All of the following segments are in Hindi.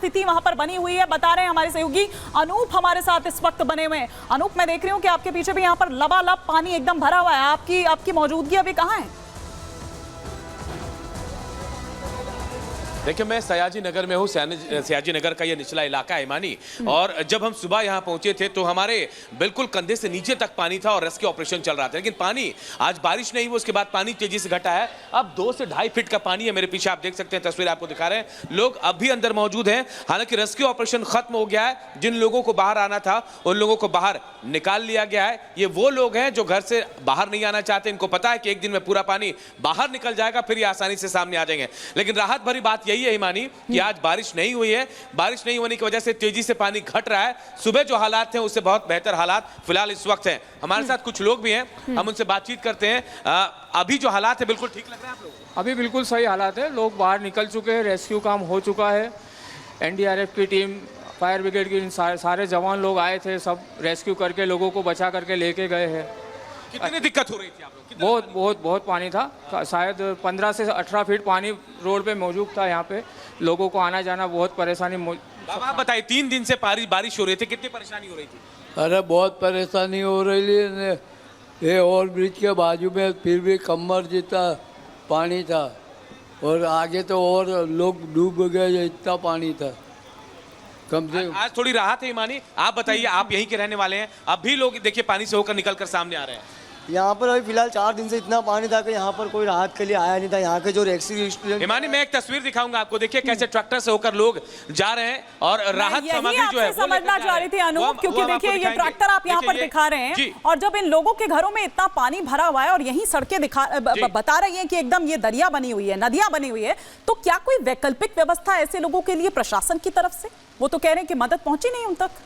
स्थिति वहां पर बनी हुई है, बता रहे हैं हमारे सहयोगी अनूप हमारे साथ इस वक्त बने हुए हैं। अनूप, मैं देख रही हूँ कि आपके पीछे भी यहाँ पर लबालब पानी एकदम भरा हुआ है, आपकी मौजूदगी अभी कहाँ है? देखिए, मैं सयाजी नगर में हूँ। सयाजी नगर का ये निचला इलाका है ईमानी, और जब हम सुबह यहाँ पहुंचे थे तो हमारे बिल्कुल कंधे से नीचे तक पानी था और रेस्क्यू ऑपरेशन चल रहा था। लेकिन पानी, आज बारिश नहीं हुई, उसके बाद पानी तेजी से घटा है। अब 2 से 2.5 फीट का पानी है। मेरे पीछे आप देख सकते हैं, तस्वीर आपको दिखा रहे हैं, लोग अभी अंदर मौजूद हैं। हालांकि रेस्क्यू ऑपरेशन खत्म हो गया है। जिन लोगों को बाहर आना था उन लोगों को बाहर निकाल लिया गया है। ये वो लोग हैं जो घर से बाहर नहीं आना चाहते। इनको पता है कि एक दिन में पूरा पानी बाहर निकल जाएगा, फिर ये आसानी से सामने आ जाएंगे। लेकिन राहत भरी बात यही है ईमानी कि आज बारिश नहीं हुई है। बारिश नहीं होने की वजह से तेजी से पानी घट रहा है। सुबह जो हालात थे उससे बहुत बेहतर हालात फिलहाल इस वक्त हैं। हमारे साथ कुछ लोग भी हैं, हम उनसे बातचीत करते हैं। अभी जो हालात है बिल्कुल ठीक लग रहा है आप लोगों को? अभी बिल्कुल सही हालात है, लोग बाहर निकल चुके हैं, रेस्क्यू काम हो चुका है। एनडीआरएफ की टीम, फायर ब्रिगेड की सारे जवान लोग आए थे, सब रेस्क्यू करके लोगों को बचा करके लेके गए हैं। कितनी दिक्कत हो रही थी आप लोग? बहुत पानी था, शायद 15 से 18 फीट पानी रोड पे मौजूद था। यहाँ पे लोगों को आना जाना बहुत परेशानी। बाबा आप बताइए, 3 दिन से बारिश हो रही थी, कितनी परेशानी हो रही थी? अरे बहुत परेशानी हो रही है। ये ओवर ब्रिज के बाजू में फिर भी कमर जितना पानी था, और आगे तो और लोग डूब गए, इतना पानी था। कम से आज थोड़ी राहत है ईमानी। आप बताइए, आप यहीं के रहने वाले हैं, अब भी लोग देखिए पानी से होकर निकल कर सामने आ रहे हैं। यहाँ पर अभी फिलहाल 4 दिन से इतना पानी था कि यहाँ पर कोई राहत के लिए आया नहीं था। यहाँ के जो रेस्क्यू, ईमानी मैं एक तस्वीर दिखाऊंगा आपको, देखिए कैसे ट्रैक्टर से होकर लोग जा रहे हैं और राहत सामग्री जो है वो समझना चाह रही थी अनूप, क्योंकि देखिए ये ट्रैक्टर आप यहाँ पर दिखा रहे हैं, और जब इन लोगों के घरों में इतना पानी भरा हुआ है और यही सड़कें बता रही हैं कि एकदम ये दरिया बनी हुई है, नदियां बनी हुई है, तो क्या कोई वैकल्पिक व्यवस्था ऐसे लोगों के लिए प्रशासन की तरफ से? वो तो कह रहे हैं कि मदद पहुंची नहीं उन तक।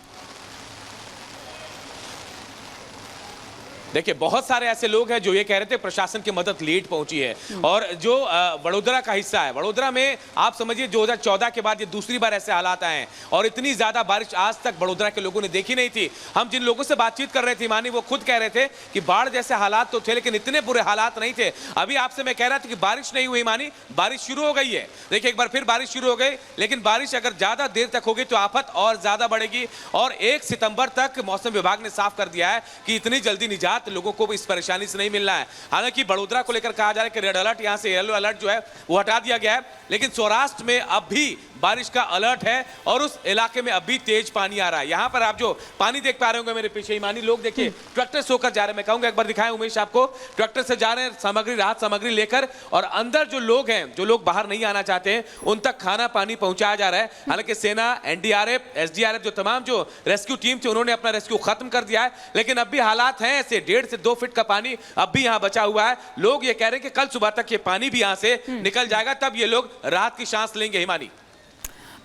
देखिए, बहुत सारे ऐसे लोग हैं जो ये कह रहे थे प्रशासन की मदद लेट पहुंची है। और जो वडोदरा का हिस्सा है, वडोदरा में आप समझिए 2014 के बाद ये दूसरी बार ऐसे हालात आए हैं, और इतनी ज्यादा बारिश आज तक वडोदरा के लोगों ने देखी नहीं थी। हम जिन लोगों से बातचीत कर रहे थे मानी, वो खुद कह रहे थे कि बाढ़ जैसे हालात तो थे लेकिन इतने बुरे हालात नहीं थे। अभी आपसे मैं कह रहा था कि बारिश नहीं हुई मानी, बारिश शुरू हो गई है। देखिए, एक बार फिर बारिश शुरू हो गई, लेकिन बारिश अगर ज्यादा देर तक होगी तो आफत और ज्यादा बढ़ेगी। और 1 सितंबर तक मौसम विभाग ने साफ कर दिया है कि इतनी जल्दी निजात लोगों को इस परेशानी से नहीं मिलना है। हालांकि बड़ोदरा को लेकर कहा जा रहा है कि रेड अलर्ट, यहां से येलो अलर्ट जो है वो हटा दिया गया है, लेकिन सौराष्ट्र में अब भी बारिश का अलर्ट है और उस इलाके में अभी तेज पानी आ रहा है। यहां पर आप जो पानी देख पा रहे होंगे मेरे पीछे ईमानी, लोग देखिए ट्रैक्टर से होकर जा रहे हैं। मैं कहूंगा एक बार दिखाएं उमेश आपको, ट्रैक्टर से जा रहे हैं सामग्री, राहत सामग्री लेकर, और अंदर जो लोग हैं, जो लोग बाहर नहीं आना चाहते हैं, उन तक खाना पानी पहुंचाया जा रहा है। हालांकि सेना, एनडीआरएफ, एसडीआरएफ, जो तमाम जो रेस्क्यू टीम थी, उन्होंने अपना रेस्क्यू खत्म कर दिया है, लेकिन अब भी हालात हैं ऐसे। 1.5 से 2 फीट का पानी अब भी यहां बचा हुआ है। लोग ये कह रहे हैं कि कल सुबह तक ये पानी भी यहां से निकल जाएगा, तब ये लोग राहत की सांस लेंगे। हिमानी,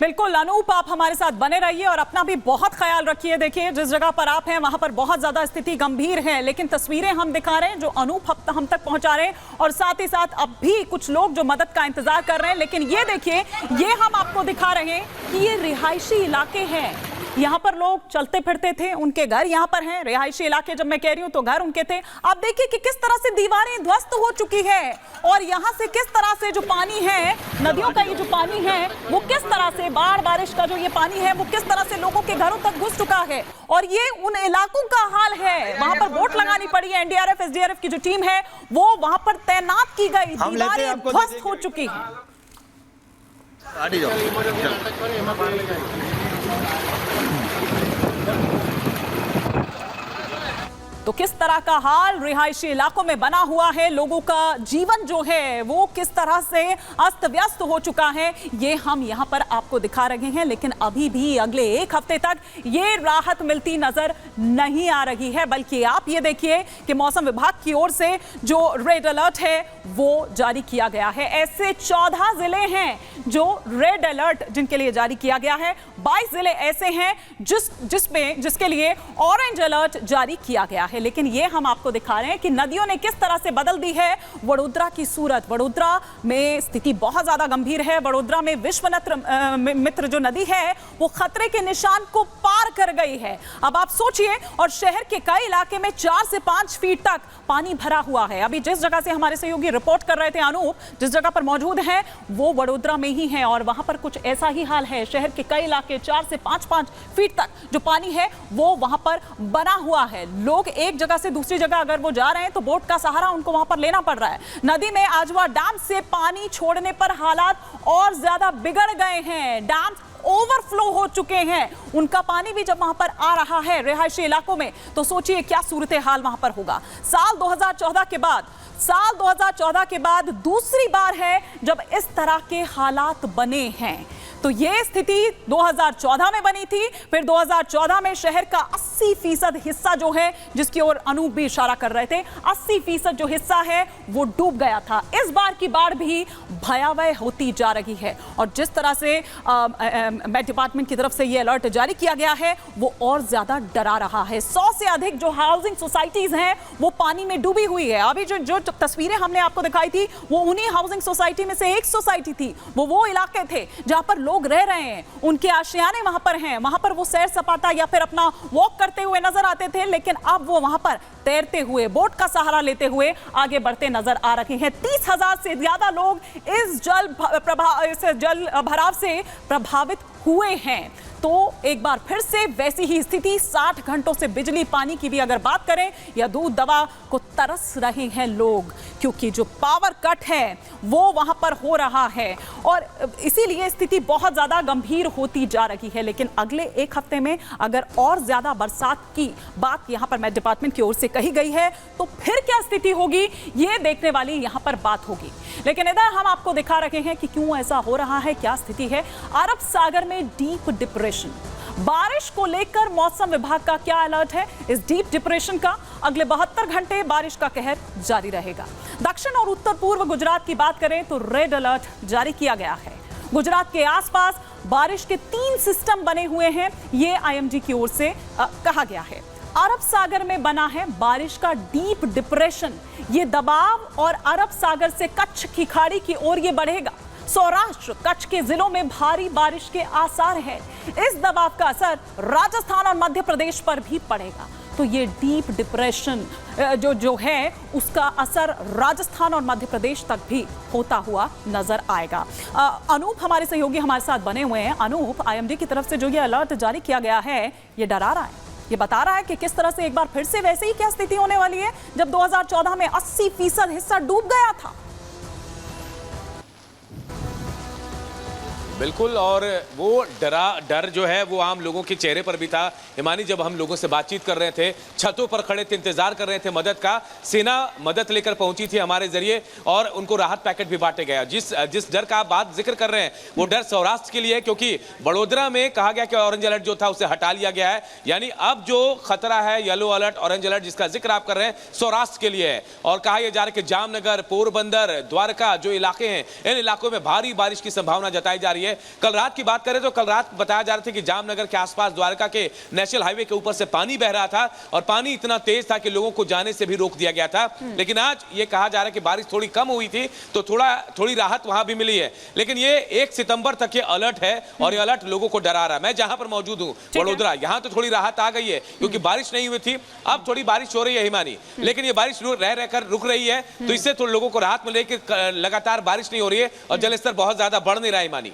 बिल्कुल अनूप, आप हमारे साथ बने रहिए और अपना भी बहुत ख्याल रखिए। देखिए, जिस जगह पर आप हैं वहां पर बहुत ज्यादा स्थिति गंभीर है, लेकिन तस्वीरें हम दिखा रहे हैं जो अनूप हम तक पहुंचा रहे हैं, और साथ ही साथ अब भी कुछ लोग जो मदद का इंतजार कर रहे हैं। लेकिन ये देखिए, ये हम आपको दिखा रहे हैं कि ये रिहायशी इलाके हैं। यहाँ पर लोग चलते फिरते थे, उनके घर यहाँ पर हैं। रिहायशी इलाके जब मैं कह रही हूँ तो घर उनके थे। आप देखिए कि किस तरह से दीवारें ध्वस्त हो चुकी है, और यहाँ से किस तरह से जो पानी है, नदियों का ये जो पानी है, वो किस तरह से, बारिश का जो ये पानी है, वो किस तरह से लोगों के घरों तक घुस चुका है। और ये उन इलाकों का हाल है, वहां पर बोट लगानी पड़ी है। एनडीआरएफ, एसडीआरएफ की जो टीम है वो वहां पर तैनात की गई, दीवारें ध्वस्त हो चुकी है। तो किस तरह का हाल रिहायशी इलाकों में बना हुआ है, लोगों का जीवन जो है वो किस तरह से अस्त व्यस्त हो चुका है, ये हम यहाँ पर आपको दिखा रहे हैं। लेकिन अभी भी अगले 1 हफ्ते तक ये राहत मिलती नजर नहीं आ रही है, बल्कि आप ये देखिए कि मौसम विभाग की ओर से जो रेड अलर्ट है वो जारी किया गया है। ऐसे 14 जिले हैं जो रेड अलर्ट जिनके लिए जारी किया गया है, 22 जिले ऐसे हैं जिसके लिए ऑरेंज अलर्ट जारी किया गया है। लेकिन लेकिन ये हम आपको दिखा रहे हैं कि नदियों ने किस तरह से बदल दी है वडोदरा की सूरत। वडोदरा में स्थिति बहुत ज्यादा गंभीर है। वडोदरा में विश्वामित्र जो नदी है वो खतरे के निशान को पार कर गई है। अब आप सोचिए, और शहर के कई इलाके में 4 से 5 फीट तक पानी भरा हुआ है। अभी जिस जगह से हमारे सहयोगी रिपोर्ट कर रहे थे अनूप, जिस जगह पर मौजूद हैं वो वडोदरा में ही है और वहां पर कुछ ऐसा ही हाल है। शहर के कई इलाके 4 से 5 फीट तक जो पानी है वो वहां पर बना हुआ है। लोग एक जगह से दूसरी जगह अगर वो जा रहे हैं तो बोट का सहारा उनको वहां पर लेना पड़ रहा है। नदी में आजवा डैम से पानी छोड़ने पर हालात और ज्यादा बिगड़ गए हैं। डैम ओवरफ्लो हो चुके हैं। उनका पानी भी जब वहां पर आ रहा है रिहायशी इलाकों में तो सोचिए क्या सूरत हाल वहां पर होगा। साल 2014 के बाद दूसरी बार है जब इस तरह के हालात बने हैं। तो ये स्थिति 2014 में बनी थी। फिर 2014 में शहर का 80% हिस्सा जो है, जिसकी ओर अनूप भी इशारा कर रहे थे, 80% जो हिस्सा है वो डूब गया था। इस बार की बाढ़ भी भयावह होती जा रही है और जिस तरह से मेट डिपार्टमेंट की तरफ से ये अलर्ट जारी किया गया है वो और ज्यादा डरा रहा है। 100 से अधिक जो हाउसिंग सोसाइटीज हैं वो पानी में डूबी हुई है। अभी जो तस्वीरें हमने आपको दिखाई थी वो उन्हीं हाउसिंग सोसाइटी में से एक सोसाइटी थी। वो इलाके थे जहां पर लोग रह रहे हैं, उनके आशियाने वहां पर हैं। वहां पर वो सैर सपाटा या फिर अपना वॉक करते हुए नजर आते थे, लेकिन अब वो वहां पर तैरते हुए, बोट का सहारा लेते हुए आगे बढ़ते नजर आ रहे हैं। 30,000 से ज्यादा लोग इस जल भराव से प्रभावित हुए हैं। तो एक बार फिर से वैसी ही स्थिति, 60 घंटों से बिजली पानी की भी अगर बात करें या दूध दवा को तरस रहे हैं लोग, क्योंकि जो पावर कट है वो वहां पर हो रहा है और इसीलिए स्थिति बहुत ज्यादा गंभीर होती जा रही है। लेकिन अगले एक हफ्ते में अगर और ज्यादा बरसात की बात यहां पर मेट डिपार्टमेंट की ओर से कही गई है तो फिर क्या स्थिति होगी ये देखने वाली यहां पर बात होगी। लेकिन इधर हम आपको दिखा रहे हैं कि क्यों ऐसा हो रहा है, क्या स्थिति है। अरब सागर में डीप डिप्रेशन, बारिश को लेकर मौसम विभाग का क्या अलर्ट है। इस डीप डिप्रेशन का अगले 72 घंटे बारिश का कहर जारी रहेगा। दक्षिण और उत्तर पूर्व गुजरात की बात करें तो रेड अलर्ट जारी किया गया है। गुजरात के आसपास बारिश के 3 सिस्टम बने हुए हैं, ये आईएमडी की ओर से कहा गया है। अरब सागर में बना है बारिश का डीप डिप्रेशन। ये दबाव और अरब सागर से कच्छ की खाड़ी की ओर ये बढ़ेगा। सौराष्ट्र, कच्छ के जिलों में भारी बारिश के आसार हैं। इस दबाव का असर राजस्थान और मध्य प्रदेश पर भी पड़ेगा। तो ये डीप डिप्रेशन जो है उसका असर राजस्थान और मध्य प्रदेश तक भी होता हुआ नजर आएगा। अनूप हमारे सहयोगी हमारे साथ बने हुए हैं। अनूप, आईएमडी की तरफ से जो ये अलर्ट जारी किया गया है ये डरा रहा है, ये बता रहा है कि किस तरह से एक बार फिर से वैसे ही क्या स्थिति होने वाली है जब 2014 में 80% हिस्सा डूब गया था। बिल्कुल, और वो डर जो है वो आम लोगों के चेहरे पर भी था। हिमानी, जब हम लोगों से बातचीत कर रहे थे, छतों पर खड़े थे, इंतजार कर रहे थे मदद का, सेना मदद लेकर पहुंची थी हमारे जरिए और उनको राहत पैकेट भी बांटे गया। जिस डर का आप बात जिक्र कर रहे हैं वो डर सौराष्ट्र के लिए है, क्योंकि वडोदरा में कहा गया कि ऑरेंज अलर्ट जो था उसे हटा लिया गया है। यानी अब जो खतरा है येलो अलर्ट, ऑरेंज अलर्ट जिसका जिक्र आप कर रहे हैं, सौराष्ट्र के लिए है। और कहा यह जा रहा है कि जामनगर, पोरबंदर, द्वारका जो इलाके हैं, इन इलाकों में भारी बारिश की संभावना जताई जा रही है। कल रात की बात करें तो कल रात बताया जा रहा था कि जामनगर के आसपास द्वारका के नेशनल हाईवे के ऊपर से पानी बह रहा था और पानी इतना तेज था कि लोगों को जाने से भी रोक दिया गया था। लेकिन आज ये कहा जा रहा है कि बारिश थोड़ी कम हुई थी तो थोड़ी राहत वहां भी मिली है। लेकिन ये 1 सितंबर तक ये अलर्ट है और ये अलर्ट लोगों को डरा रहा है। मैं जहां पर मौजूद हूं वडोदरा, यहां तो थोड़ी राहत आ गई है क्योंकि बारिश नहीं हुई थी, अब थोड़ी बारिश हो रही है हिमानी। लेकिन ये बारिश रहकर रुक रही है तो इससे तो लोगों को राहत मिले कि लगातार बारिश नहीं हो रही है और जलस्तर बहुत ज्यादा बढ़ नहीं रहा है हिमानी।